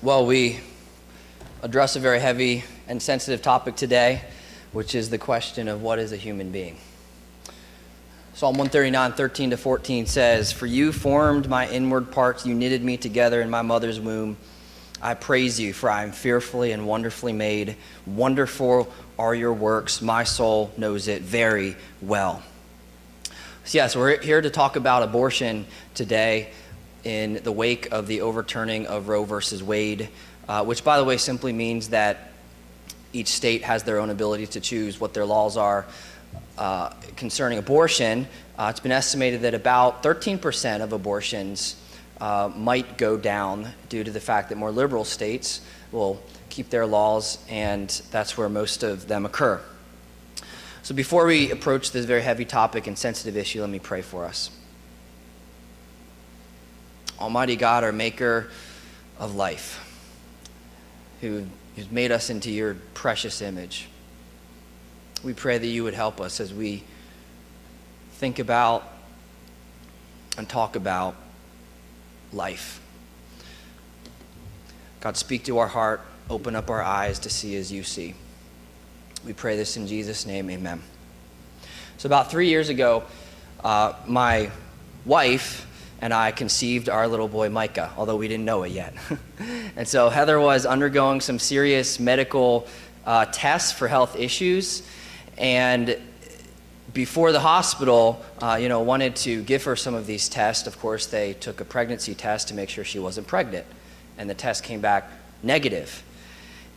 Well, we address a very heavy and sensitive topic today, which is the question of what is a human being. Psalm 139, 13 to 14 says, "For you formed my inward parts, you knitted me together in my mother's womb. I praise you, for I am fearfully and wonderfully made. Wonderful are your works, my soul knows it very well." So yes, we're here to talk about abortion today in the wake of the overturning of Roe versus Wade, which, by the way, simply means that each state has their own ability to choose what their laws are concerning abortion. It's been estimated that about 13% of abortions might go down due to the fact that more liberal states will keep their laws, and that's where most of them occur. So before we approach this very heavy topic and sensitive issue, let me pray for us. Almighty God, our maker of life, who's made us into your precious image, we pray that you would help us as we think about and talk about life. God, speak to our heart, open up our eyes to see as you see. We pray this in Jesus' name, amen. So about 3 years ago, my wife and I conceived our little boy Micah, although we didn't know it yet. And so Heather was undergoing some serious medical tests for health issues, and before the hospital, wanted to give her some of these tests. Of course, they took a pregnancy test to make sure she wasn't pregnant, and the test came back negative.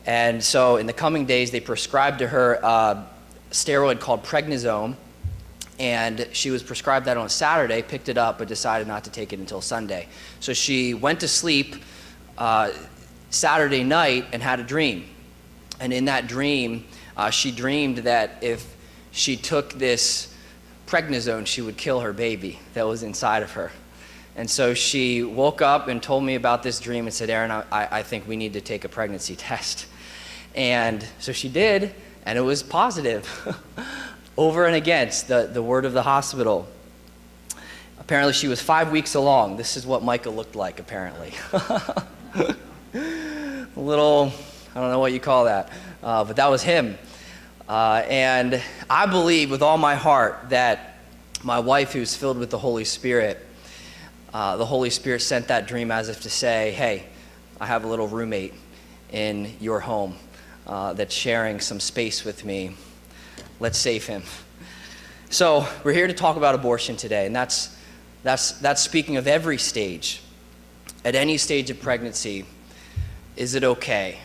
And so in the coming days, they prescribed to her a steroid called prednisone, and she was prescribed that on a Saturday, picked it up, but decided not to take it until Sunday. So she went to sleep Saturday night and had a dream. And in that dream, she dreamed that if she took this prednisone, she would kill her baby that was inside of her. And so she woke up and told me about this dream and said, "Aaron, I think we need to take a pregnancy test." And so she did, and it was positive. Over and against the word of the hospital. Apparently she was 5 weeks along. This is what Micah looked like, apparently. A little, I don't know what you call that, but that was him. And I believe with all my heart that my wife, who's filled with the Holy Spirit sent that dream as if to say, "Hey, I have a little roommate in your home that's sharing some space with me. Let's save him." So we're here to talk about abortion today, and that's speaking of every stage. At any stage of pregnancy, is it okay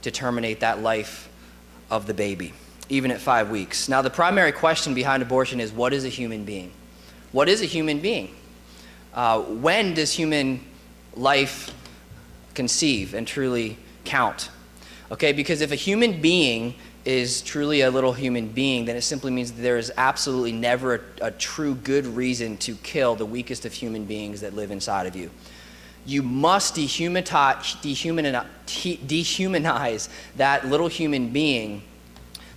to terminate that life of the baby, even at 5 weeks? Now, the primary question behind abortion is, what is a human being? What is a human being? When does human life conceive and truly count? Okay, because if a human being is truly a little human being, then it simply means that there is absolutely never a true good reason to kill the weakest of human beings that live inside of you. You must dehumanize that little human being,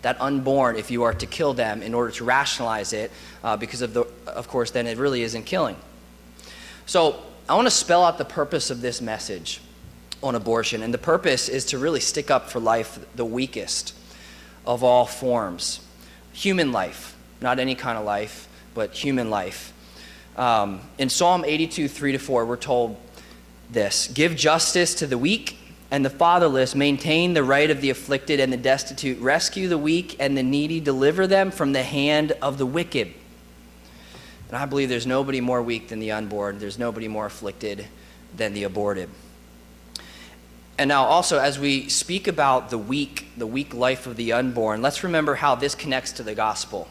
that unborn, if you are to kill them in order to rationalize it, because of course, then it really isn't killing. So I want to spell out the purpose of this message on abortion, and the purpose is to really stick up for life, the weakest of all forms. Human life, not any kind of life, but human life. In Psalm 82, 3-4, we're told this: "Give justice to the weak and the fatherless, maintain the right of the afflicted and the destitute, rescue the weak and the needy, deliver them from the hand of the wicked." And I believe there's nobody more weak than the unborn. There's nobody more afflicted than the aborted. And now also, as we speak about the weak life of the unborn, let's remember how this connects to the gospel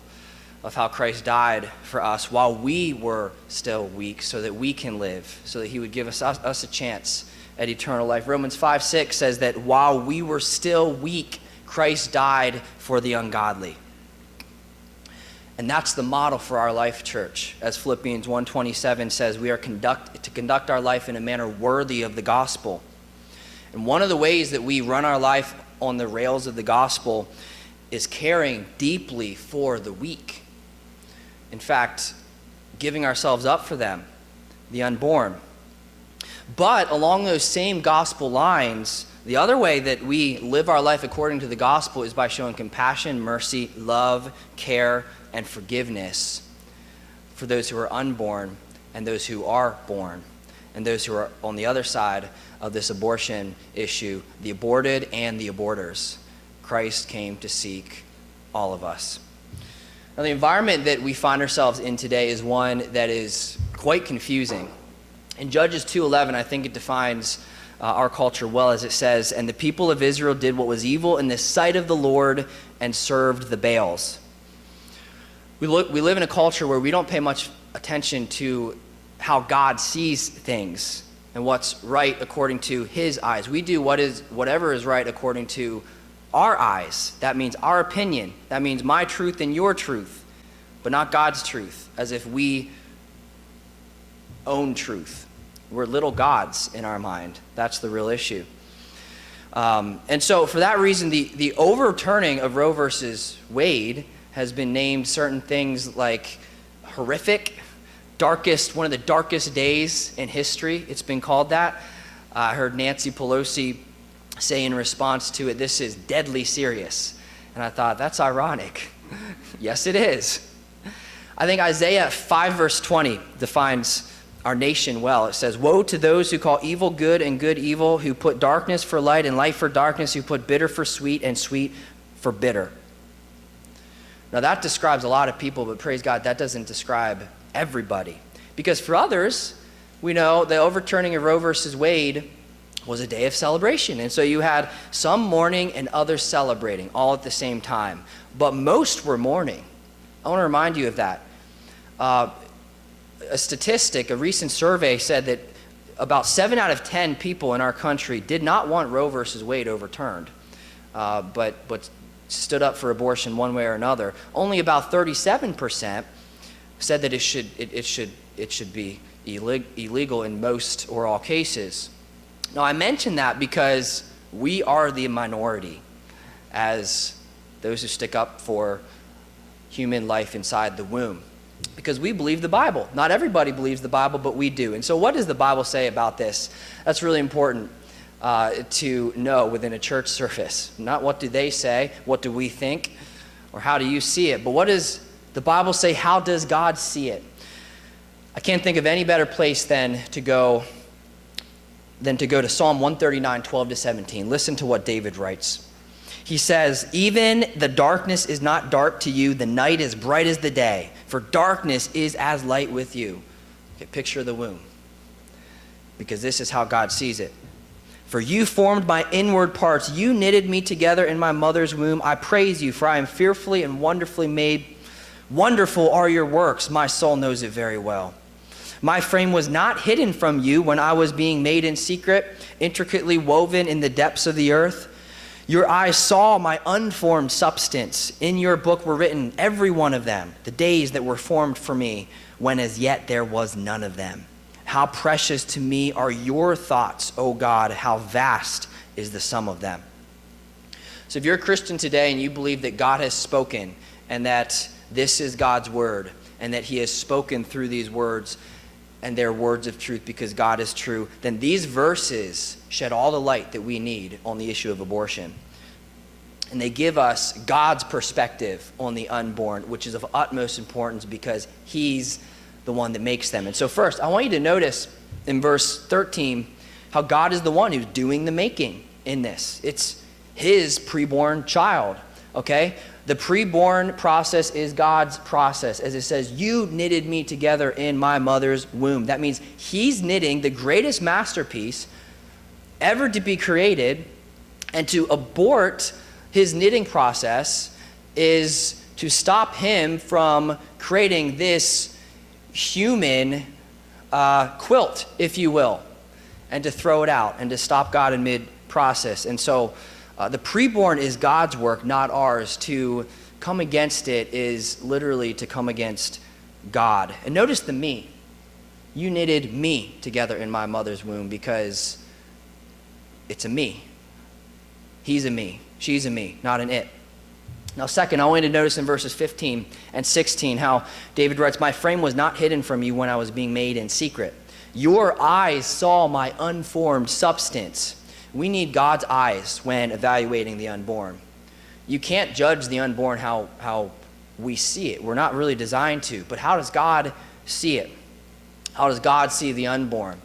of how Christ died for us while we were still weak so that we can live, so that he would give us a chance at eternal life. Romans 5:6 says that while we were still weak, Christ died for the ungodly. And that's the model for our life, church. As Philippians 1:27 says, we are to conduct our life in a manner worthy of the gospel. And one of the ways that we run our life on the rails of the gospel is caring deeply for the weak. In fact, giving ourselves up for them, the unborn. But along those same gospel lines, the other way that we live our life according to the gospel is by showing compassion, mercy, love, care, and forgiveness for those who are unborn and those who are born, and those who are on the other side of this abortion issue, the aborted and the aborters. Christ came to seek all of us. Now, the environment that we find ourselves in today is one that is quite confusing. In Judges 2:11, I think it defines our culture well, as it says, "And the people of Israel did what was evil in the sight of the Lord and served the Baals." We live in a culture where we don't pay much attention to how God sees things and what's right according to his eyes. We do whatever is right according to our eyes. That means our opinion. That means my truth and your truth, but not God's truth, as if we own truth. We're little gods in our mind. That's the real issue. And so for that reason, the overturning of Roe versus Wade has been named certain things like horrific, one of the darkest days in history. It's been called that. I heard Nancy Pelosi say in response to it, "This is deadly serious." And I thought, that's ironic. Yes, it is. I think Isaiah 5 verse 20 defines our nation well. It says, "Woe to those who call evil good and good evil, who put darkness for light and light for darkness, who put bitter for sweet and sweet for bitter." Now that describes a lot of people, but praise God, that doesn't describe everybody. Because for others, we know the overturning of Roe versus Wade was a day of celebration. And so you had some mourning and others celebrating all at the same time. But most were mourning. I want to remind you of that. A recent survey said that about 7 out of 10 people in our country did not want Roe versus Wade overturned, but stood up for abortion one way or another. Only about 37% said that it should be illegal in most or all cases. Now, I mention that because we are the minority as those who stick up for human life inside the womb, because we believe the Bible. Not everybody believes the Bible, but we do. And so what does the Bible say about this? That's really important to know within a church service. Not what do they say, what do we think, or how do you see it, but what does the Bible say? How does God see it? I can't think of any better place than to go to Psalm 139, 12-17. Listen to what David writes. He says, "Even the darkness is not dark to you, the night is bright as the day, for darkness is as light with you." Okay, picture the womb, because this is how God sees it. "For you formed my inward parts, you knitted me together in my mother's womb. I praise you, for I am fearfully and wonderfully made. Wonderful are your works, my soul knows it very well. My frame was not hidden from you when I was being made in secret, intricately woven in the depths of the earth. Your eyes saw my unformed substance. In your book were written, every one of them, the days that were formed for me, when as yet there was none of them. How precious to me are your thoughts, O God, how vast is the sum of them." So if you're a Christian today and you believe that God has spoken and that this is God's word and that he has spoken through these words, and they're words of truth because God is true, then these verses shed all the light that we need on the issue of abortion. And they give us God's perspective on the unborn, which is of utmost importance because he's the one that makes them. And so first, I want you to notice in verse 13 how God is the one who's doing the making in this. It's his preborn child, okay? The preborn process is God's process. As it says, "You knitted me together in my mother's womb." That means he's knitting the greatest masterpiece ever to be created, and to abort his knitting process is to stop him from creating this human quilt, if you will, and to throw it out and to stop God in mid-process. And so the preborn is God's work, not ours. To come against it is literally to come against God. And notice the me. You knitted me together in my mother's womb, because it's a me. He's a me. She's a me, not an it. Now second, I want you to notice in verses 15 and 16 how David writes, "My frame was not hidden from you when I was being made in secret." Your eyes saw my unformed substance. We need God's eyes when evaluating the unborn. You can't judge the unborn how we see it. We're not really designed to. But how does God see it? How does God see the unborn?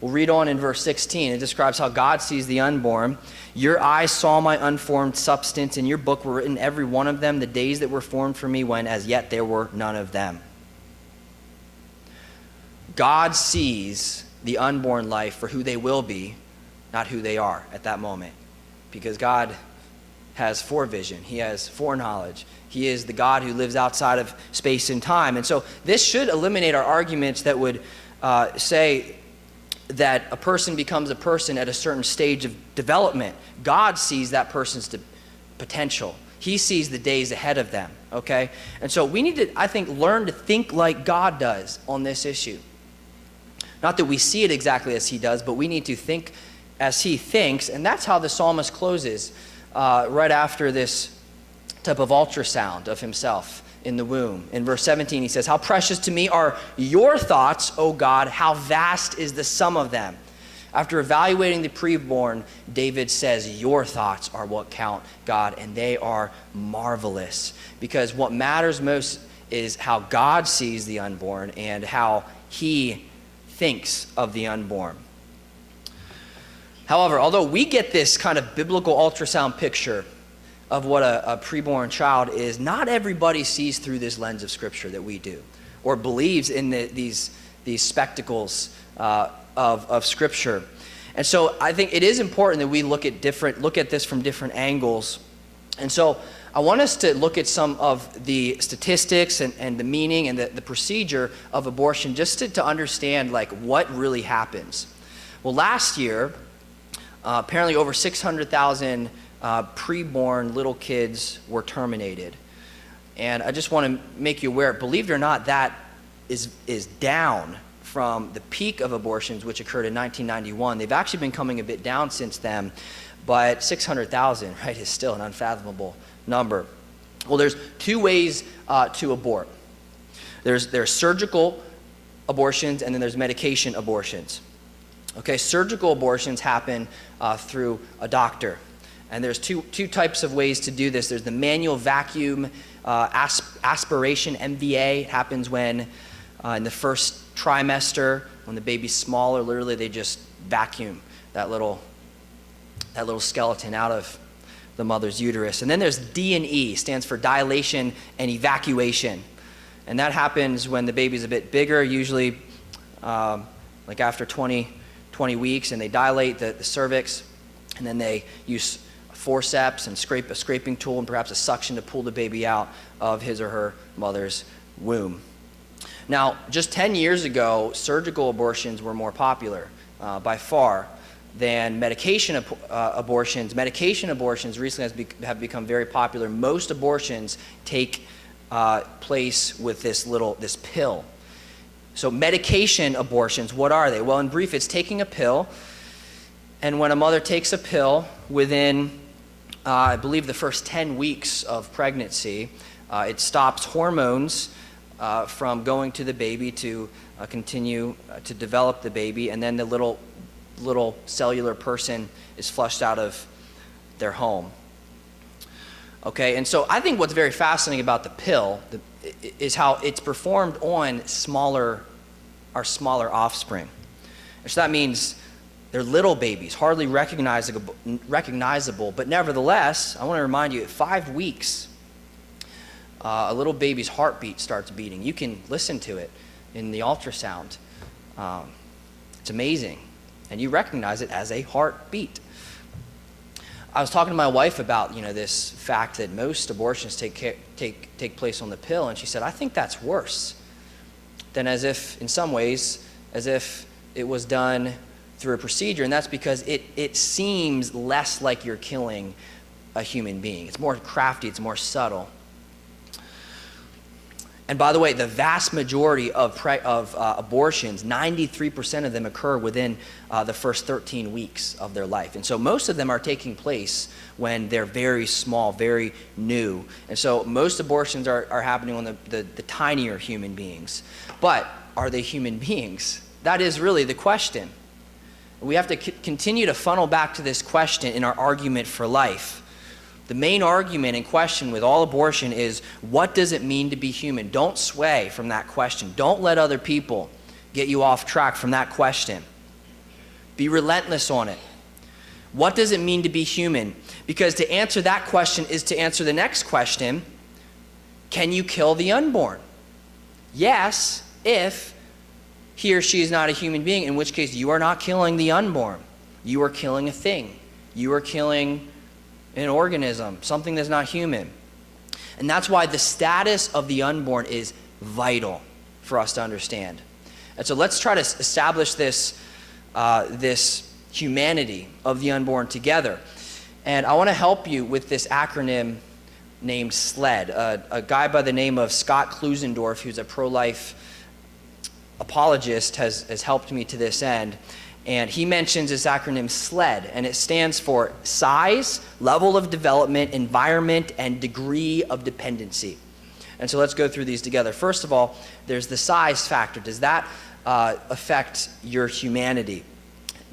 We'll read on in verse 16. It describes how God sees the unborn. Your eyes saw my unformed substance. In your book were written, every one of them, the days that were formed for me, when as yet there were none of them. God sees the unborn life for who they will be, not who they are at that moment. Because God has forevision. He has foreknowledge. He is the God who lives outside of space and time. And so this should eliminate our arguments that would say that a person becomes a person at a certain stage of development. God sees that person's potential. He sees the days ahead of them, okay? And so we need to, I think, learn to think like God does on this issue. Not that we see it exactly as he does, but we need to think as he thinks, and that's how the psalmist closes right after this type of ultrasound of himself in the womb. In verse 17, he says, how precious to me are your thoughts, O God, how vast is the sum of them. After evaluating the preborn, David says, your thoughts are what count, God, and they are marvelous. Because what matters most is how God sees the unborn and how he thinks of the unborn. However, although we get this kind of biblical ultrasound picture of what a preborn child is, not everybody sees through this lens of Scripture that we do, or believes in these spectacles of Scripture. And so I think it is important that we look at this from different angles. And so I want us to look at some of the statistics and the meaning and the procedure of abortion, just to understand like what really happens. Well, last year, apparently over 600,000 preborn little kids were terminated. And I just want to make you aware, believe it or not, that is down from the peak of abortions, which occurred in 1991. They've actually been coming a bit down since then, but 600,000, right, is still an unfathomable number. Well, there's two ways to abort. There's surgical abortions, and then there's medication abortions. Okay, surgical abortions happen through a doctor. And there's two types of ways to do this. There's the manual vacuum aspiration, MVA. It happens when in the first trimester, when the baby's smaller, literally they just vacuum that little skeleton out of the mother's uterus. And then there's D&E, stands for dilation and evacuation. And that happens when the baby's a bit bigger, usually like after 20 weeks, and they dilate the cervix, and then they use forceps and a scraping tool and perhaps a suction to pull the baby out of his or her mother's womb. Now, just 10 years ago, surgical abortions were more popular by far than medication abortions. Medication abortions recently have become very popular. Most abortions take place with this pill. So medication abortions, what are they? Well, in brief, it's taking a pill, and when a mother takes a pill within, I believe, the first 10 weeks of pregnancy, it stops hormones from going to the baby to continue to develop the baby, and then the little cellular person is flushed out of their home. Okay, and so I think what's very fascinating about the pill is how it's performed on our smaller offspring. And so that means they're little babies, hardly recognizable, but nevertheless, I want to remind you, at 5 weeks, a little baby's heartbeat starts beating. You can listen to it in the ultrasound. It's amazing, and you recognize it as a heartbeat. I was talking to my wife about this fact that most abortions take place on the pill, and she said, I think that's worse than in some ways, as if it was done through a procedure, and that's because it seems less like you're killing a human being. It's more crafty, it's more subtle. And by the way, the vast majority of abortions, 93% of them occur within the first 13 weeks of their life. And so most of them are taking place when they're very small, very new. And so most abortions are happening on the tinier human beings. But are they human beings? That is really the question. We have to continue to funnel back to this question in our argument for life. The main argument in question with all abortion is, what does it mean to be human? Don't sway from that question. Don't let other people get you off track from that question. Be relentless on it. What does it mean to be human? Because to answer that question is to answer the next question: can you kill the unborn? Yes, if he or she is not a human being, in which case you are not killing the unborn. You are killing a thing. You are killing an organism, something that's not human. And that's why the status of the unborn is vital for us to understand. And so let's try to establish this humanity of the unborn together. And I want to help you with this acronym named SLED. A guy by the name of Scott Klusendorf, who's a pro-life apologist, has helped me to this end. And he mentions this acronym SLED, and it stands for size, level of development, environment, and degree of dependency. And so let's go through these together. First of all, there's the size factor. Does that affect your humanity?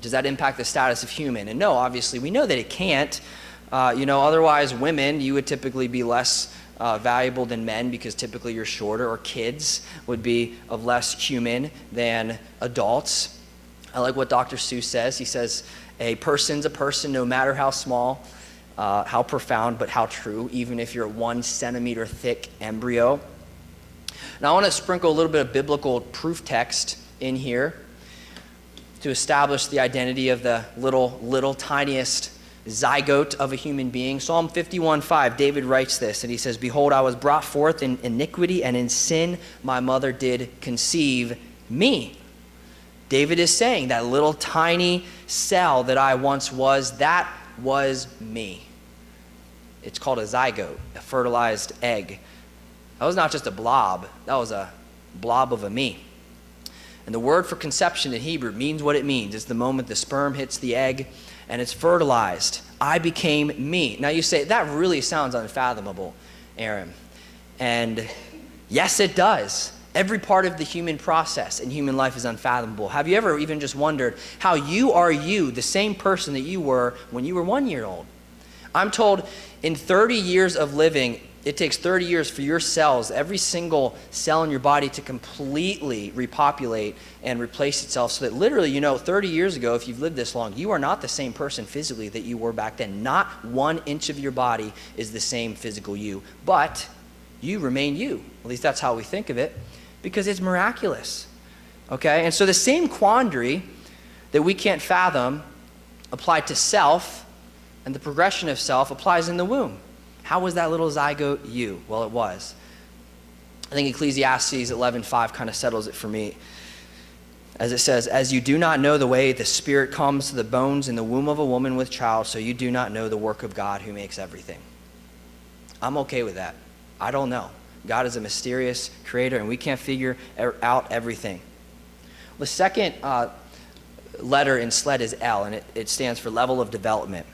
Does that impact the status of human? And no, obviously, we know that it can't. Otherwise, women, you would typically be less valuable than men because typically you're shorter, or kids would be of less human than adults. I like what Dr. Seuss says. He says, a person's a person no matter how small, how profound, but how true, even if you're a 1 centimeter thick embryo. Now I want to sprinkle a little bit of biblical proof text in here to establish the identity of the little tiniest zygote of a human being. Psalm 51:5, David writes this, and he says, behold, I was brought forth in iniquity, and in sin my mother did conceive me. David is saying that little tiny cell that I once was, that was me. It's called a zygote, a fertilized egg. That was not just a blob, that was a blob of a me. And the word for conception in Hebrew means what it means. It's the moment the sperm hits the egg and it's fertilized. I became me. Now you say, that really sounds unfathomable, Aaron. And yes, it does. Every part of the human process in human life is unfathomable. Have you ever even just wondered how you are the same person that you were when you were 1 year old? I'm told in 30 years of living, it takes 30 years for your cells, every single cell in your body, to completely repopulate and replace itself, so that literally, 30 years ago, if you've lived this long, you are not the same person physically that you were back then. Not 1 inch of your body is the same physical you, but you remain you. At least that's how we think of it, because it's miraculous. Okay? And so the same quandary that we can't fathom applied to self, and the progression of self applies in the womb. How was that little zygote you? Well, it was. I think Ecclesiastes 11:5 kind of settles it for me. As it says, as you do not know the way the Spirit comes to the bones in the womb of a woman with child, so you do not know the work of God who makes everything. I'm okay with that. I don't know. God is a mysterious creator, and we can't figure out everything. The second letter in SLED is L, and it stands for level of development.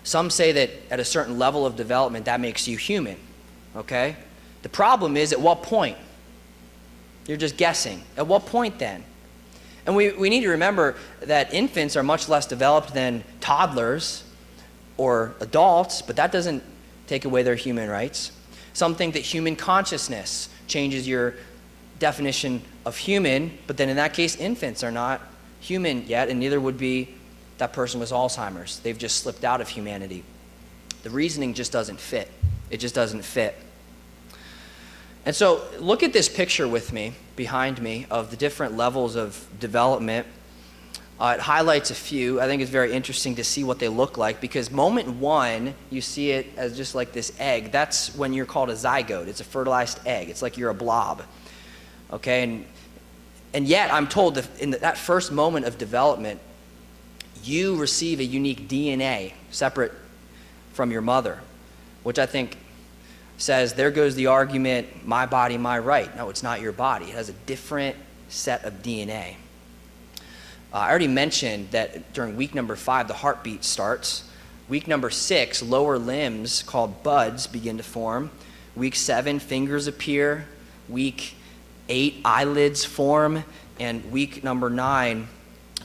Some say that at a certain level of development, that makes you human, okay? The problem is, at what point? You're just guessing. At what point then? And we need to remember that infants are much less developed than toddlers or adults, but that doesn't take away their human rights. Some think that human consciousness changes your definition of human, but then in that case, infants are not human yet, and neither would be that person with Alzheimer's. They've just slipped out of humanity. The reasoning just doesn't fit. It just doesn't fit. And so look at this picture with me, behind me, of the different levels of development. It highlights a few. I think it's very interesting to see what they look like, because moment 1, you see it as just like this egg. That's when you're called a zygote. It's a fertilized egg. It's like you're a blob. Okay? And yet, I'm told that in that first moment of development, you receive a unique DNA separate from your mother, which I think says, there goes the argument, my body, my right. No, it's not your body. It has a different set of DNA. I already mentioned that during week number 5, the heartbeat starts. Week number 6, lower limbs called buds begin to form. Week 7, fingers appear. Week 8, eyelids form, and week number 9,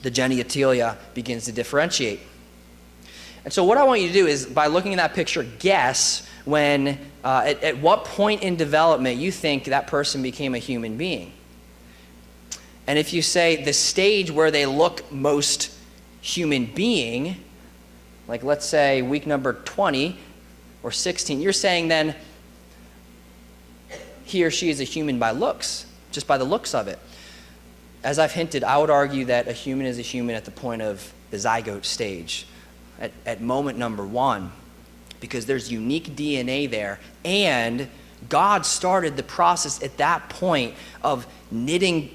the genitalia begins to differentiate. And so what I want you to do is, by looking at that picture, guess when, at what point in development you think that person became a human being. And if you say the stage where they look most human being, like let's say week number 20 or 16, you're saying then he or she is a human by looks, just by the looks of it. As I've hinted, I would argue that a human is a human at the point of the zygote stage, at moment number 1, because there's unique DNA there, and God started the process at that point of knitting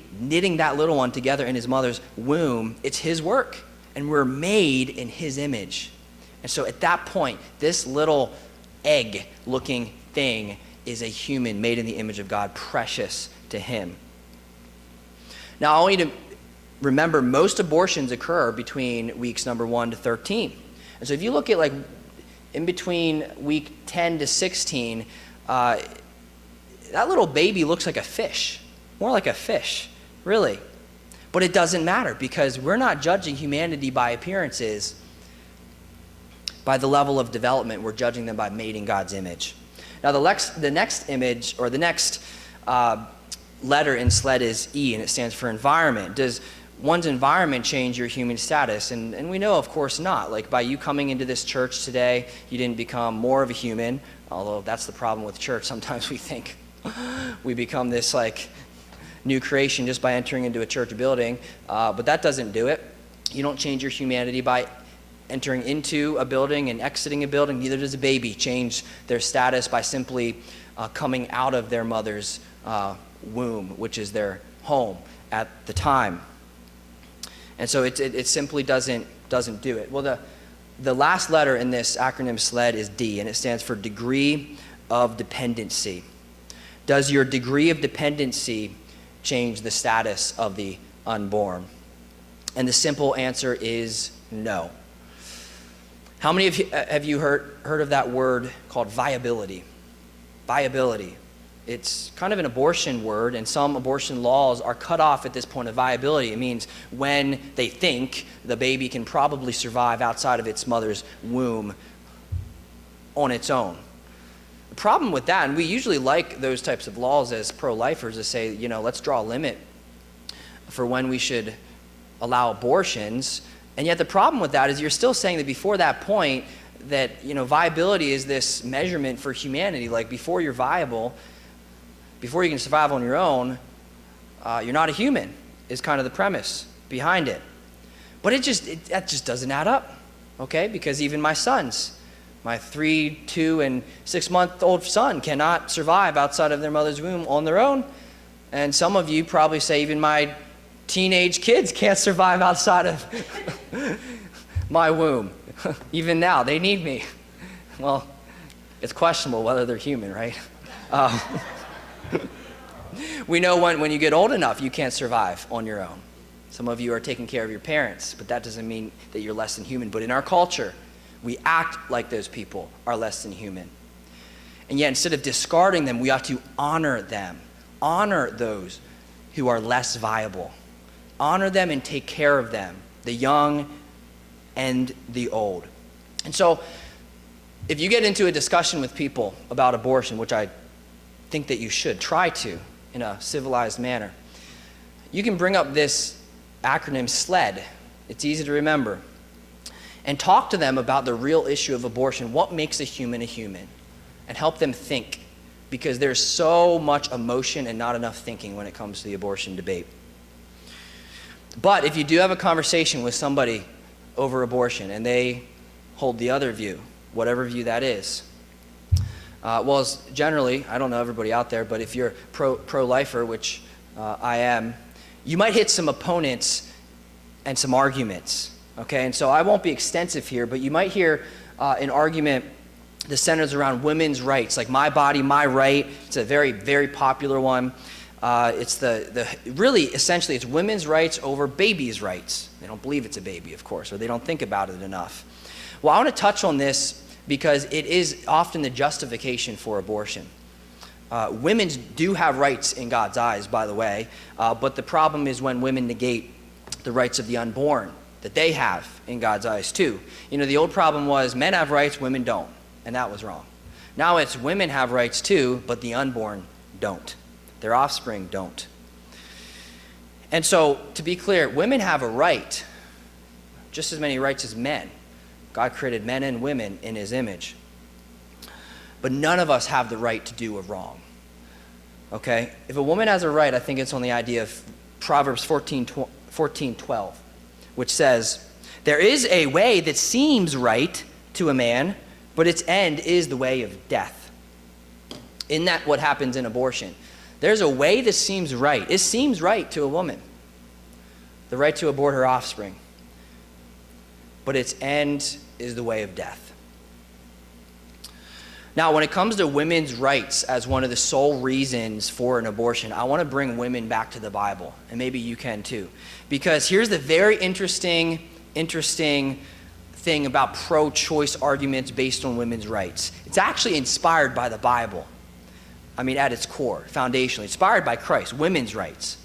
that little one together in his mother's womb. It's his work, and we're made in his image. And so at that point, this little egg-looking thing is a human made in the image of God, precious to him. Now, I want you to remember, most abortions occur between weeks number 1 to 13. And so if you look at like in between week 10 to 16, that little baby looks like a fish, more like a fish, really. But it doesn't matter, because we're not judging humanity by appearances, by the level of development. We're judging them by made in God's image. Now, the next image, or the next letter in SLED is E, and it stands for environment. Does one's environment change your human status? And we know, of course, not. Like, by you coming into this church today, you didn't become more of a human, although that's the problem with church. Sometimes we think we become this, like, new creation just by entering into a church building, but that doesn't do it. You don't change your humanity by entering into a building and exiting a building. Neither does a baby change their status by simply coming out of their mother's womb, which is their home at the time. And so it simply doesn't do it. Well, the last letter in this acronym SLED is D, and it stands for degree of dependency. Does your degree of dependency change the status of the unborn? And the simple answer is no. How many of you have you heard of that word called viability? Viability. It's kind of an abortion word, and some abortion laws are cut off at this point of viability. It means when they think the baby can probably survive outside of its mother's womb on its own. The problem with that, and we usually like those types of laws as pro-lifers to say, let's draw a limit for when we should allow abortions. And yet the problem with that is you're still saying that before that point that, viability is this measurement for humanity. Like, before you're viable, before you can survive on your own, you're not a human, is kind of the premise behind it. But that just doesn't add up, okay? Because even my 3, 2, and 6-month-old son cannot survive outside of their mother's womb on their own. And some of you probably say even my teenage kids can't survive outside of my womb. Even now, they need me. Well, it's questionable whether they're human, right? We know when you get old enough, you can't survive on your own. Some of you are taking care of your parents, but that doesn't mean that you're less than human. But in our culture, we act like those people are less than human. And yet, instead of discarding them, we ought to honor them. Honor those who are less viable. Honor them and take care of them, the young and the old. And so, if you get into a discussion with people about abortion, which I think that you should try to in a civilized manner, you can bring up this acronym SLED. It's easy to remember. And talk to them about the real issue of abortion. What makes a human? And help them think, because there's so much emotion and not enough thinking when it comes to the abortion debate. But if you do have a conversation with somebody over abortion and they hold the other view, whatever view that is, generally, I don't know everybody out there, but if you're pro-lifer, which I am, you might hit some opponents and some arguments. Okay, and so I won't be extensive here, but you might hear an argument that centers around women's rights, like my body, my right. It's a very, very popular one. It's really, essentially, it's women's rights over babies' rights. They don't believe it's a baby, of course, or they don't think about it enough. Well, I want to touch on this because it is often the justification for abortion. Women do have rights in God's eyes, by the way, but the problem is when women negate the rights of the unborn that they have in God's eyes too. The old problem was men have rights, women don't, and that was wrong. Now it's women have rights too, but the unborn don't. Their offspring don't. And so, to be clear, women have a right, just as many rights as men. God created men and women in his image. But none of us have the right to do a wrong. Okay? If a woman has a right, I think it's on the idea of Proverbs 14:12, which says, "There is a way that seems right to a man, but its end is the way of death." Isn't that what happens in abortion? There's a way that seems right. It seems right to a woman, the right to abort her offspring, but its end is the way of death. Now, when it comes to women's rights as one of the sole reasons for an abortion, I want to bring women back to the Bible, and maybe you can too. Because here's the very interesting thing about pro-choice arguments based on women's rights. It's actually inspired by the Bible. At its core, foundationally, inspired by Christ, women's rights.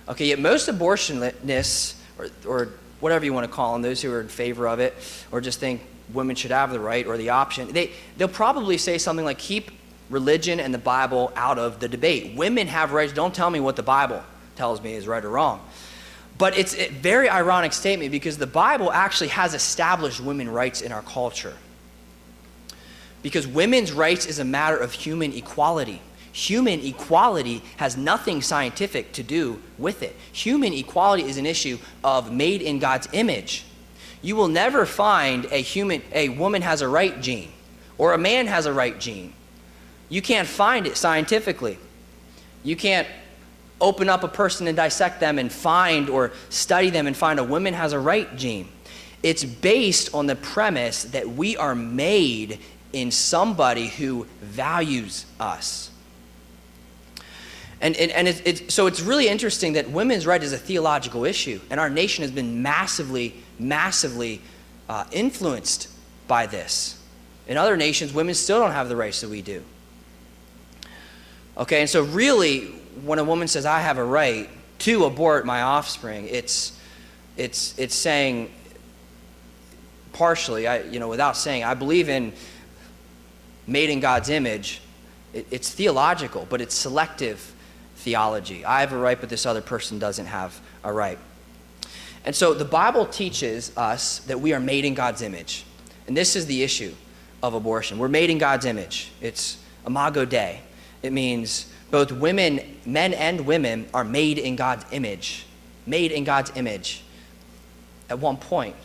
Okay, yet most abortionists, or whatever you want to call them, those who are in favor of it, or just think women should have the right or the option, they'll probably say something like, keep religion and the Bible out of the debate. Women have rights. Don't tell me what the Bible tells me is right or wrong. But it's a very ironic statement because the Bible actually has established women's rights in our culture. Because women's rights is a matter of human equality. Human equality has nothing scientific to do with it. Human equality is an issue of made in God's image. You will never find a woman has a right gene or a man has a right gene. You can't find it scientifically. You can't open up a person and dissect them and find or study them and find a woman has a right gene. It's based on the premise that we are made in somebody who values us. So it's really interesting that women's right is a theological issue, and our nation has been massively influenced by this. In other nations, women still don't have the rights that we do. Okay, and so really, when a woman says, "I have a right to abort my offspring," it's saying partially, without saying, I believe in made in God's image. It's theological, but it's selective theology. I have a right, but this other person doesn't have a right. And so the Bible teaches us that we are made in God's image. And this is the issue of abortion. We're made in God's image. It's imago Dei. It means both men and women are made in God's image. Made in God's image. At one point,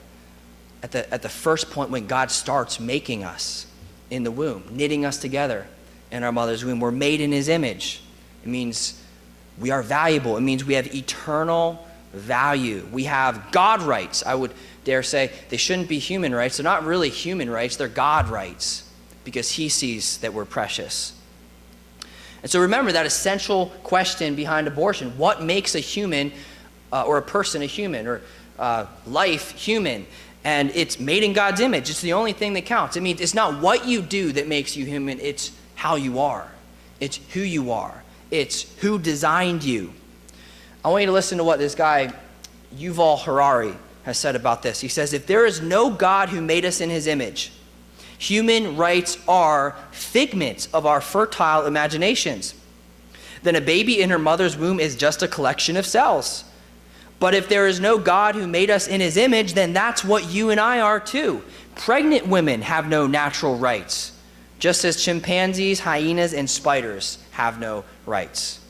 at the first point when God starts making us in the womb, knitting us together in our mother's womb, we're made in his image. It means we are valuable. It means we have eternal value. We have God rights. I would dare say they shouldn't be human rights. They're not really human rights. They're God rights because he sees that we're precious. And so remember that essential question behind abortion. What makes a human or a person a human or life human? And it's made in God's image. It's the only thing that counts. It means it's not what you do that makes you human. It's how you are. It's who you are. It's who designed you. I want you to listen to what this guy, Yuval Harari, has said about this. He says, if there is no God who made us in his image, human rights are figments of our fertile imaginations. Then a baby in her mother's womb is just a collection of cells. But if there is no God who made us in his image, then that's what you and I are too. Pregnant women have no natural rights, just as chimpanzees, hyenas, and spiders have no rights.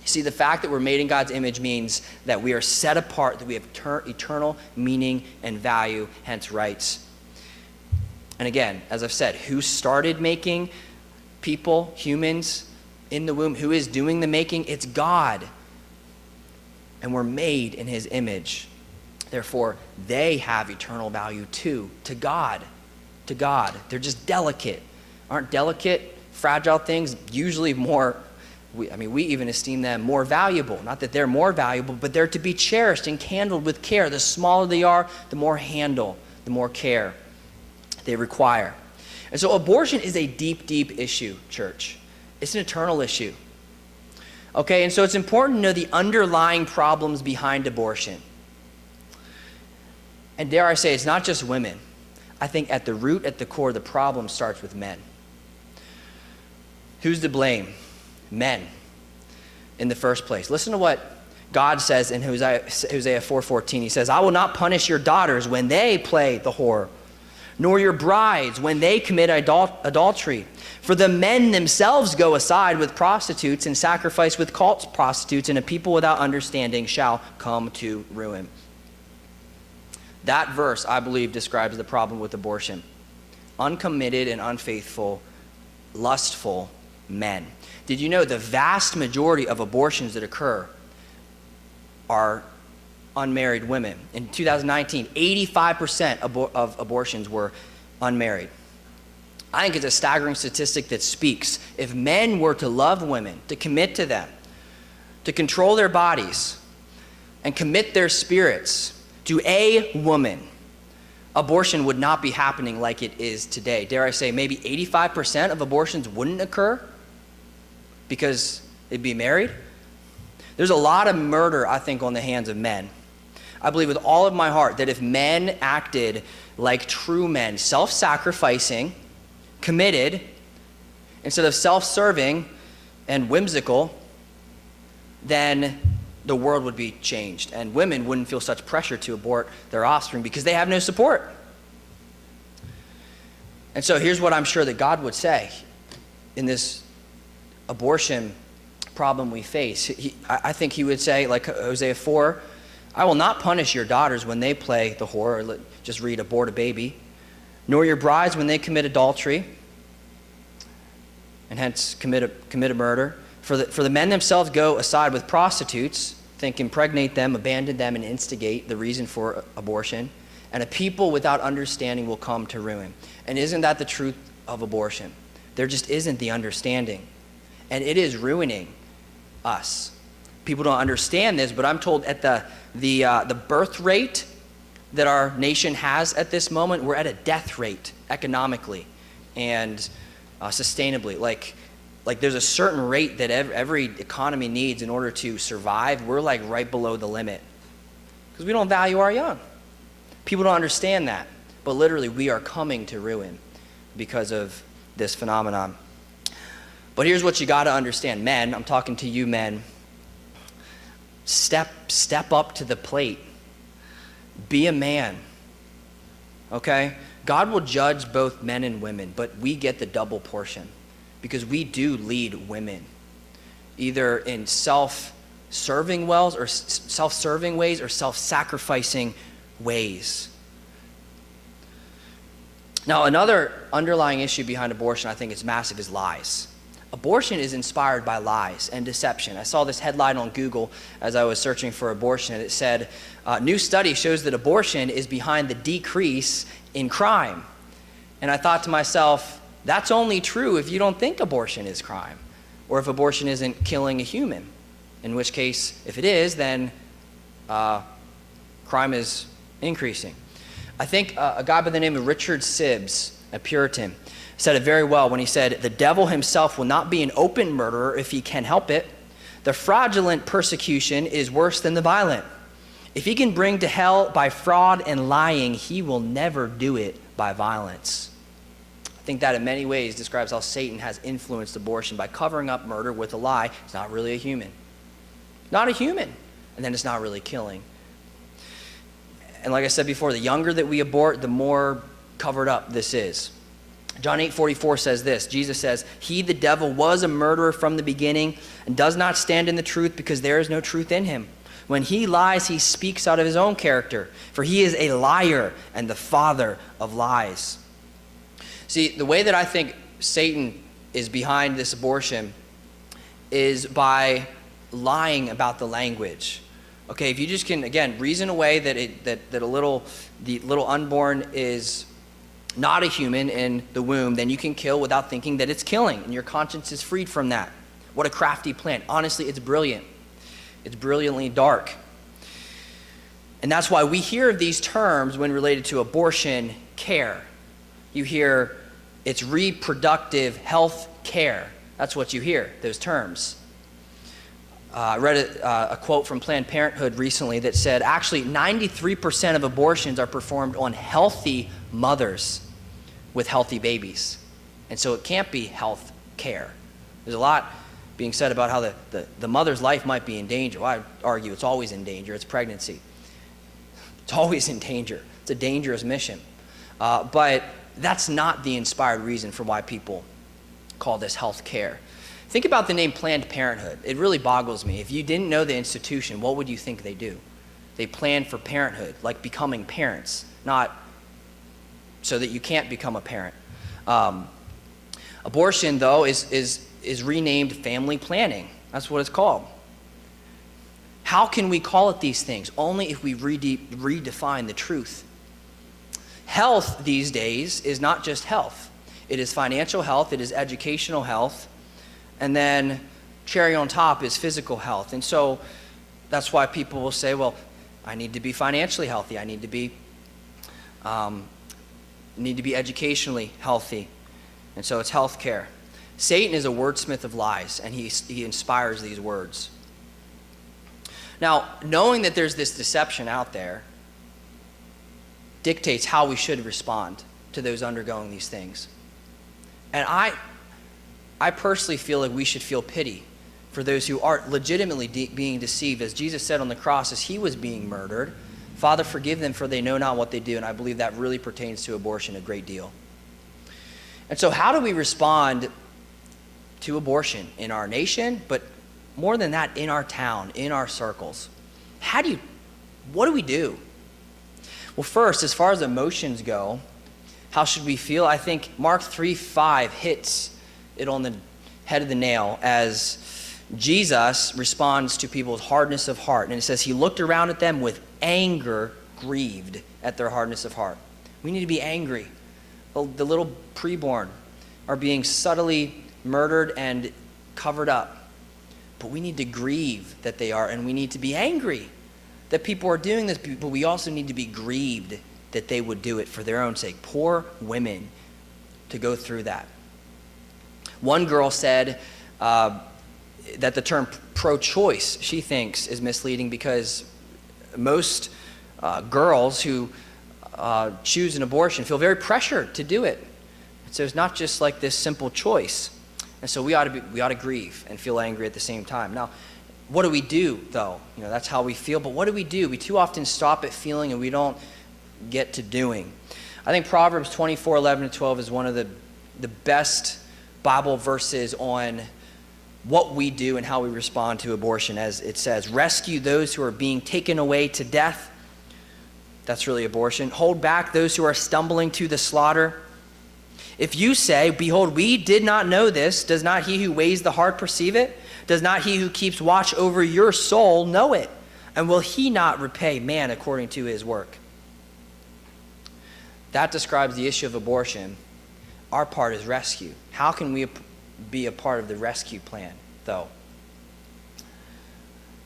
You see, the fact that we're made in God's image means that we are set apart, that we have eternal meaning and value, hence rights. And again, as I've said, who started making people, humans in the womb? Who is doing the making? It's God. And we're made in his image. Therefore, they have eternal value too, to God. To God. They're just delicate. Aren't delicate, fragile things usually more, we even esteem them more valuable. Not that they're more valuable, but they're to be cherished and handled with care. The smaller they are, the more handle, the more care they require. And so abortion is a deep, deep issue, church. It's an eternal issue. Okay, and so it's important to know the underlying problems behind abortion. And dare I say, it's not just women. I think at the root, at the core, the problem starts with men. Who's to blame? Men in the first place. Listen to what God says in Hosea 4:14. He says, I will not punish your daughters when they play the whore, nor your brides when they commit adultery. For the men themselves go aside with prostitutes and sacrifice with cult prostitutes, and a people without understanding shall come to ruin. That verse, I believe, describes the problem with abortion. Uncommitted and unfaithful, lustful men. Did you know the vast majority of abortions that occur are unmarried women? In 2019, 85% of abortions were unmarried. I think it's a staggering statistic that speaks. If men were to love women, to commit to them, to control their bodies, and commit their spirits to a woman, abortion would not be happening like it is today. Dare I say, maybe 85% of abortions wouldn't occur because they'd be married. There's a lot of murder, I think, on the hands of men. I believe with all of my heart that if men acted like true men, self-sacrificing, committed, instead of self-serving and whimsical, then the world would be changed, and women wouldn't feel such pressure to abort their offspring because they have no support. And so here's what I'm sure that God would say in this abortion problem we face. I think He would say, like Hosea 4, I will not punish your daughters when they play the whore, or just read abort a baby, nor your brides when they commit adultery, and hence commit a murder. For the men themselves go aside with prostitutes, think impregnate them, abandon them, and instigate the reason for abortion. And a people without understanding will come to ruin. And isn't that the truth of abortion? There just isn't the understanding. And it is ruining us. People don't understand this, but I'm told at the birth rate that our nation has at this moment, we're at a death rate economically and sustainably. Like there's a certain rate that every economy needs in order to survive. We're like right below the limit because we don't value our young. People don't understand that, but literally we are coming to ruin because of this phenomenon. But here's what you got to understand, men. I'm talking to you, men. Step up to the plate. Be a man. Okay? God will judge both men and women, but we get the double portion because we do lead women either in self-serving ways or self-sacrificing ways. Now, another underlying issue behind abortion, I think is massive, is lies. Abortion is inspired by lies and deception. I saw this headline on Google as I was searching for abortion, and it said, new study shows that abortion is behind the decrease in crime. And I thought to myself, that's only true if you don't think abortion is crime, or if abortion isn't killing a human. In which case, if it is, then crime is increasing. I think a guy by the name of Richard Sibbes, a Puritan, said it very well when he said, the devil himself will not be an open murderer if he can help it. The fraudulent persecution is worse than the violent. If he can bring to hell by fraud and lying, he will never do it by violence. I think that in many ways describes how Satan has influenced abortion by covering up murder with a lie. It's not really a human. Not a human. And then it's not really killing. And like I said before, the younger that we abort, the more covered up this is. John 8:44 says this. Jesus says, he, the devil, was a murderer from the beginning and does not stand in the truth because there is no truth in him. When he lies, he speaks out of his own character, for he is a liar and the father of lies. See, the way that I think Satan is behind this abortion is by lying about the language. Okay, if you just can, again, reason away that the little unborn is not a human in the womb, then you can kill without thinking that it's killing, and your conscience is freed from that. What a crafty plan. Honestly, it's brilliant. It's brilliantly dark. And that's why we hear of these terms when related to abortion care. You hear it's reproductive health care. That's what you hear, those terms. I read a quote from Planned Parenthood recently that said, actually, 93% of abortions are performed on healthy mothers with healthy babies. And so it can't be health care. There's a lot being said about how the mother's life might be in danger. Well, I argue it's always in danger. It's pregnancy. It's always in danger. It's a dangerous mission. But that's not the inspired reason for why people call this health care. Think about the name Planned Parenthood. It really boggles me. If you didn't know the institution, what would you think they do? They plan for parenthood, like becoming parents, not so that you can't become a parent. Abortion, though, is renamed family planning. That's what it's called. How can we call it these things? Only if we redefine the truth. Health these days is not just health. It is financial health, it is educational health, and then cherry on top is physical health. And so that's why people will say, well, I need to be financially healthy. I need to be educationally healthy. And so it's health care. Satan is a wordsmith of lies, and he inspires these words. Now, knowing that there's this deception out there dictates how we should respond to those undergoing these things. And I personally feel like we should feel pity for those who are legitimately being deceived. As Jesus said on the cross as he was being murdered, Father, forgive them, for they know not what they do. And I believe that really pertains to abortion a great deal. And so how do we respond to abortion in our nation, but more than that, in our town, in our circles? What do we do? Well, first, as far as emotions go, how should we feel? I think Mark 3:5 hits it on the head of the nail as Jesus responds to people's hardness of heart. And it says he looked around at them with anger, grieved at their hardness of heart. We need to be angry. The little preborn are being subtly murdered and covered up. But we need to grieve that they are, and we need to be angry that people are doing this, but we also need to be grieved that they would do it for their own sake. Poor women to go through that. One girl said that the term pro-choice, she thinks, is misleading because most girls who choose an abortion feel very pressured to do it. So it's not just like this simple choice. And so we ought to grieve and feel angry at the same time. Now, what do we do, though? That's how we feel, but what do? We too often stop at feeling and we don't get to doing. I think Proverbs 24:11-12 is one of the best Bible verses on what we do and how we respond to abortion. As it says, rescue those who are being taken away to death. That's really abortion. Hold back those who are stumbling to the slaughter. If you say, behold, we did not know this, does not he who weighs the heart perceive it? Does not he who keeps watch over your soul know it? And will he not repay man according to his work? That describes the issue of abortion. Our part is rescue. How can we be a part of the rescue plan, though?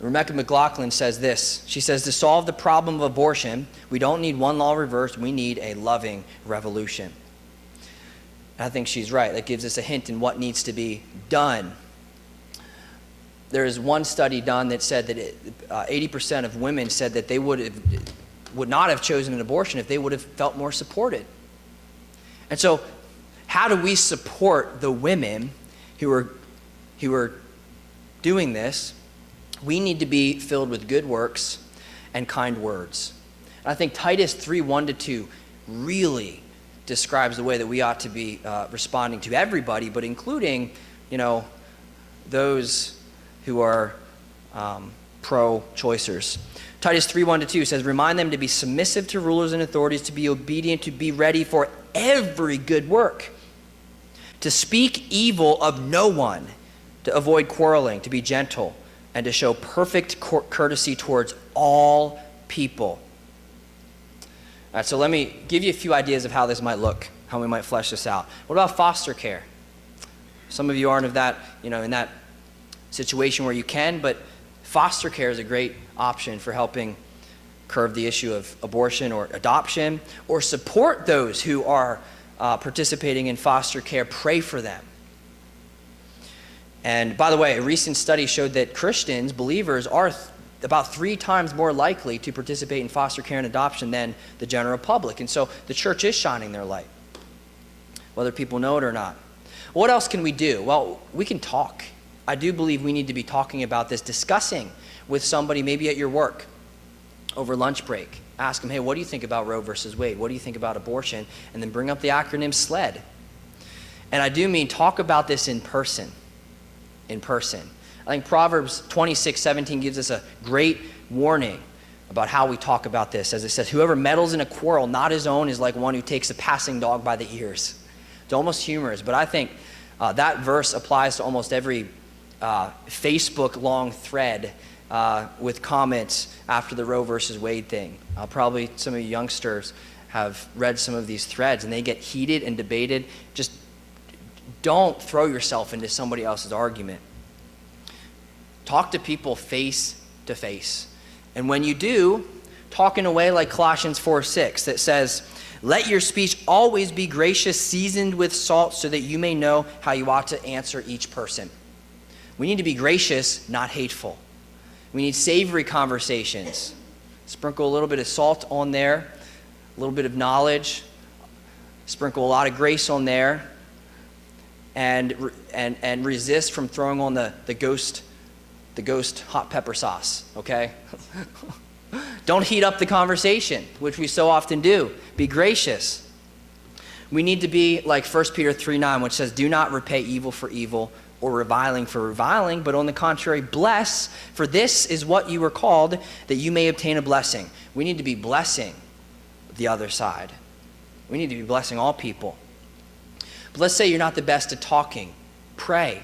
Rebecca McLaughlin says this. She says, to solve the problem of abortion, we don't need one law reversed. We need a loving revolution. I think she's right. That gives us a hint in what needs to be done. There is one study done that said that 80% of women said that they would not have chosen an abortion if they would have felt more supported. And so how do we support the women who are doing this? We need to be filled with good works and kind words. And I think Titus 3:1-2 really describes the way that we ought to be responding to everybody, but including, those who are pro-choicers. Titus 3:1-2 says, remind them to be submissive to rulers and authorities, to be obedient, to be ready for every good work, to speak evil of no one, to avoid quarreling, to be gentle, and to show perfect courtesy towards all people. All right, so let me give you a few ideas of how this might look, how we might flesh this out. What about foster care? Some of you aren't in that situation where you can, but foster care is a great option for helping curb the issue of abortion or adoption, or support those who are participating in foster care. Pray for them. And by the way, a recent study showed that Christians, believers, are about 3 times more likely to participate in foster care and adoption than the general public. And so the church is shining their light, whether people know it or not. What else can we do? Well, we can talk. I do believe we need to be talking about this, discussing with somebody maybe at your work over lunch break. Ask them, hey, what do you think about Roe versus Wade? What do you think about abortion? And then bring up the acronym SLED. And I do mean talk about this in person. In person. I think Proverbs 26:17 gives us a great warning about how we talk about this. As it says, whoever meddles in a quarrel not his own is like one who takes a passing dog by the ears. It's almost humorous, but I think that verse applies to almost every Facebook long thread with comments after the Roe versus Wade thing. Probably some of you youngsters have read some of these threads, and they get heated and debated. Just don't throw yourself into somebody else's argument. Talk to people face to face. And when you do, talk in a way like Colossians 4:6 that says, let your speech always be gracious, seasoned with salt, so that you may know how you ought to answer each person. We need to be gracious, not hateful. We need savory conversations. Sprinkle a little bit of salt on there, a little bit of knowledge, sprinkle a lot of grace on there, and resist from throwing on the ghost hot pepper sauce, okay? Don't heat up the conversation, which we so often do. Be gracious. We need to be like 1 Peter 3:9, which says, do not repay evil for evil or reviling for reviling, but on the contrary, bless, for this is what you were called, that you may obtain a blessing. We need to be blessing the other side. We need to be blessing all people. But let's say you're not the best at talking. Pray.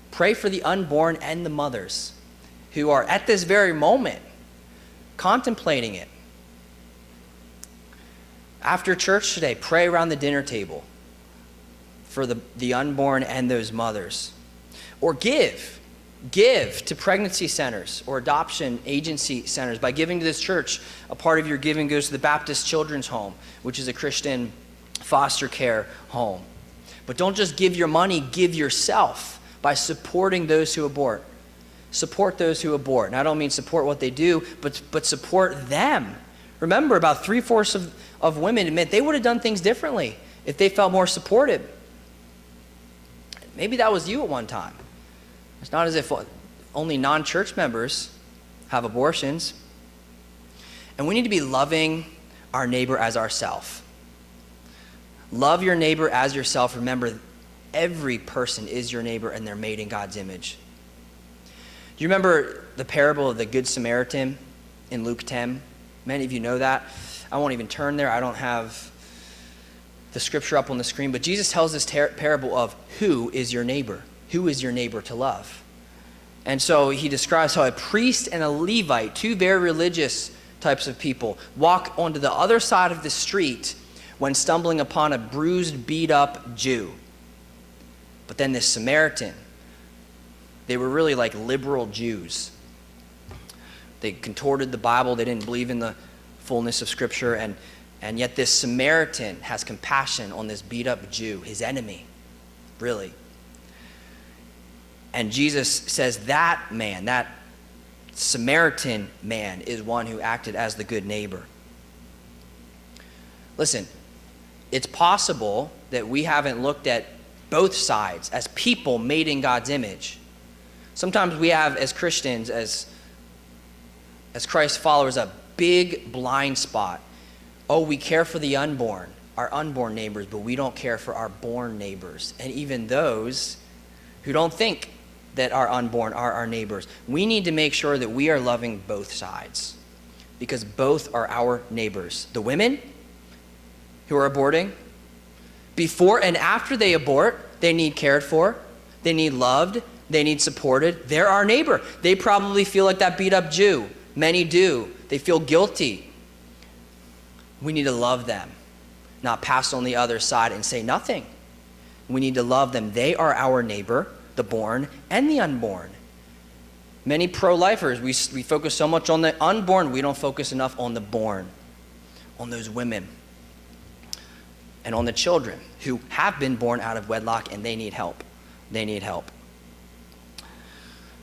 Pray for the unborn and the mothers who are at this very moment contemplating it. After church today, pray around the dinner table for the unborn and those mothers. Or give to pregnancy centers or adoption agency centers. By giving to this church, a part of your giving goes to the Baptist Children's Home, which is a Christian foster care home. But don't just give your money, give yourself by supporting those who abort. Support those who abort. And I don't mean support what they do, but support them. Remember, about 3/4 of women admit they would have done things differently if they felt more supported. Maybe that was you at one time. It's not as if only non-church members have abortions. And we need to be loving our neighbor as ourselves. Love your neighbor as yourself. Remember, every person is your neighbor and they're made in God's image. Do you remember the parable of the Good Samaritan in Luke 10? Many of you know that. I won't even turn there. I don't have the scripture up on the screen. But Jesus tells this parable of who is your neighbor. Who is your neighbor to love? And so he describes how a priest and a Levite, 2 very religious types of people, walk onto the other side of the street when stumbling upon a bruised, beat-up Jew. But then this Samaritan, they were really like liberal Jews. They contorted the Bible. They didn't believe in the fullness of Scripture. And yet this Samaritan has compassion on this beat-up Jew, his enemy, really. And Jesus says that man, that Samaritan man, is one who acted as the good neighbor. Listen, it's possible that we haven't looked at both sides as people made in God's image. Sometimes we have, as Christians, as Christ followers, a big blind spot. Oh, we care for the unborn, our unborn neighbors, but we don't care for our born neighbors, and even those who don't think that our unborn are our neighbors. We need to make sure that we are loving both sides, because both are our neighbors. The women who are aborting, before and after they abort, they need cared for, they need loved, they need supported. They're our neighbor. They probably feel like that beat up Jew. Many do. They feel guilty. We need to love them, not pass on the other side and say nothing. We need to love them. They are our neighbor, the born and the unborn. Many pro-lifers, we focus so much on the unborn, we don't focus enough on the born, on those women, and on the children who have been born out of wedlock and they need help. They need help.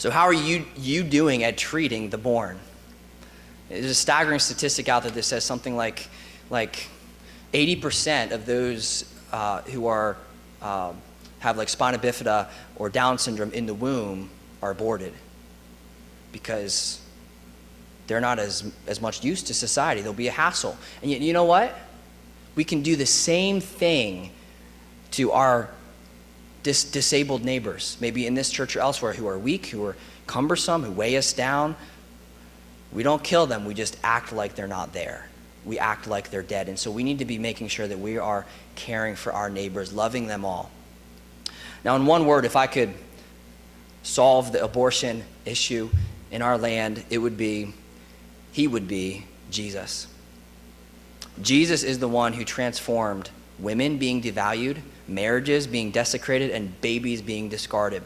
So how are you doing at treating the born? There's a staggering statistic out there that says something like 80% of those who are have like spina bifida or Down syndrome in the womb are aborted because they're not as much used to society. There'll be a hassle. And yet, you know what? We can do the same thing to our disabled neighbors, maybe in this church or elsewhere, who are weak, who are cumbersome, who weigh us down. We don't kill them. We just act like they're not there. We act like they're dead. And so we need to be making sure that we are caring for our neighbors, loving them all. Now, in one word, if I could solve the abortion issue in our land, he would be Jesus. Jesus is the one who transformed women being devalued, marriages being desecrated, and babies being discarded.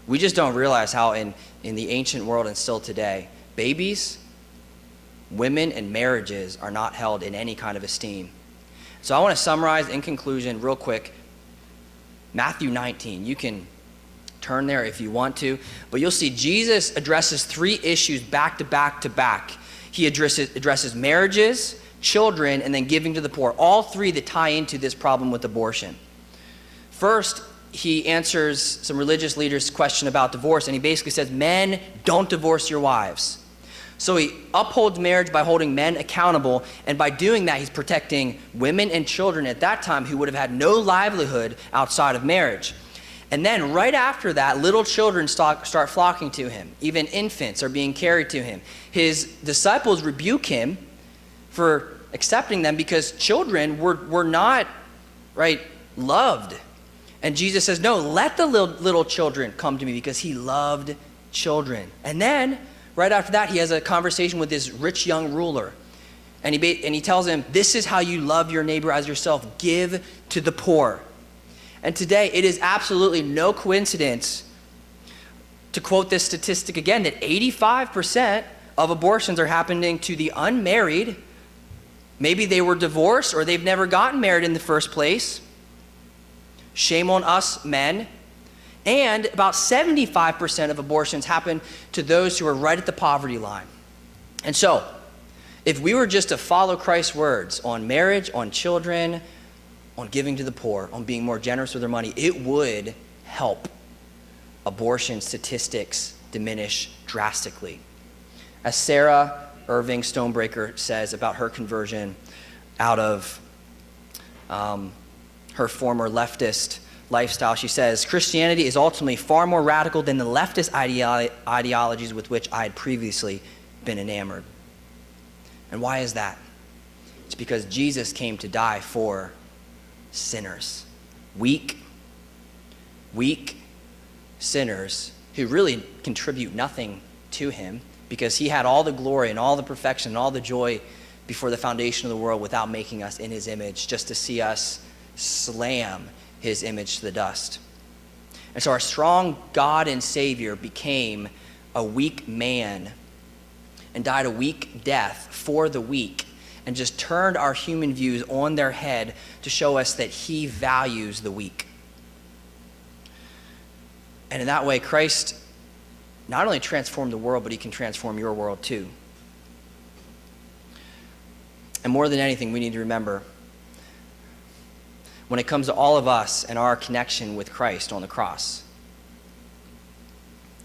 We just don't realize how in the ancient world and still today, babies, women, and marriages are not held in any kind of esteem. So I want to summarize in conclusion real quick. Matthew 19, you can turn there if you want to, but you'll see Jesus addresses 3 issues back to back to back. He addresses marriages, children, and then giving to the poor, all 3 that tie into this problem with abortion. First, he answers some religious leaders' question about divorce, and he basically says, men, don't divorce your wives. So he upholds marriage by holding men accountable, and by doing that, he's protecting women and children at that time who would have had no livelihood outside of marriage. And then right after that, little children start flocking to him. Even infants are being carried to him. His disciples rebuke him for accepting them because children were not, loved. And Jesus says, no, let the little children come to me, because he loved children. And then right after that, he has a conversation with this rich young ruler. And he tells him, this is how you love your neighbor as yourself. Give to the poor. And today, it is absolutely no coincidence, to quote this statistic again, that 85% of abortions are happening to the unmarried. Maybe they were divorced or they've never gotten married in the first place. Shame on us men. And about 75% of abortions happen to those who are right at the poverty line. And so, if we were just to follow Christ's words on marriage, on children, on giving to the poor, on being more generous with their money, it would help abortion statistics diminish drastically. As Sarah Irving Stonebreaker says about her conversion out of her former leftist lifestyle, she says, Christianity is ultimately far more radical than the leftist ideologies with which I had previously been enamored. And why is that? It's because Jesus came to die for sinners. Weak sinners who really contribute nothing to him, because he had all the glory and all the perfection and all the joy before the foundation of the world without making us in his image, just to see us slam his image to the dust. And so our strong God and Savior became a weak man and died a weak death for the weak, and just turned our human views on their head to show us that he values the weak. And in that way, Christ not only transformed the world, but he can transform your world too. And more than anything, we need to remember, when it comes to all of us and our connection with Christ on the cross,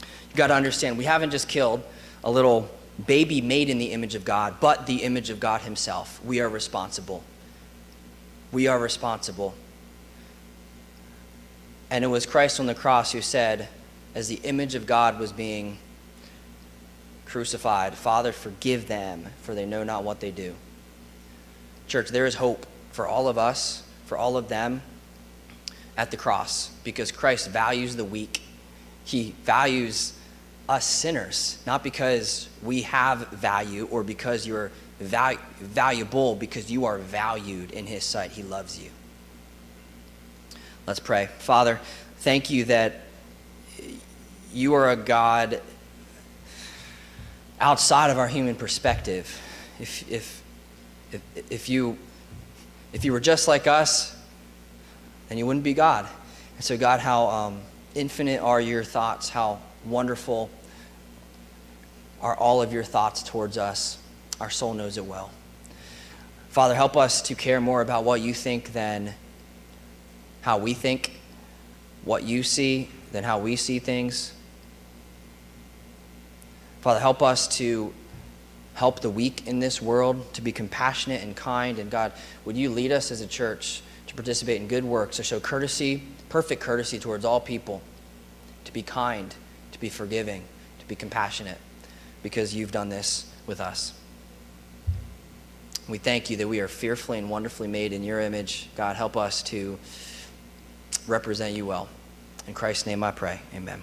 you got to understand, we haven't just killed a little baby made in the image of God, but the image of God himself. We are responsible. We are responsible. And it was Christ on the cross who said, as the image of God was being crucified, Father, forgive them, for they know not what they do. Church, there is hope for all of us, for all of them at the cross, because Christ values the weak. He values us sinners, not because we have value or because you're valuable, because you are valued in his sight. He loves you. Let's pray. Father, thank you that you are a God outside of our human perspective. If you were just like us, then you wouldn't be God. And so God, how infinite are your thoughts. How wonderful are all of your thoughts towards us. Our soul knows it well. Father, help us to care more about what you think than how we think, what you see than how we see things. Father, help us to help the weak in this world, to be compassionate and kind. And God, would you lead us as a church to participate in good works, to show courtesy, perfect courtesy towards all people, to be kind, to be forgiving, to be compassionate, because you've done this with us. We thank you that we are fearfully and wonderfully made in your image. God, help us to represent you well. In Christ's name I pray, amen.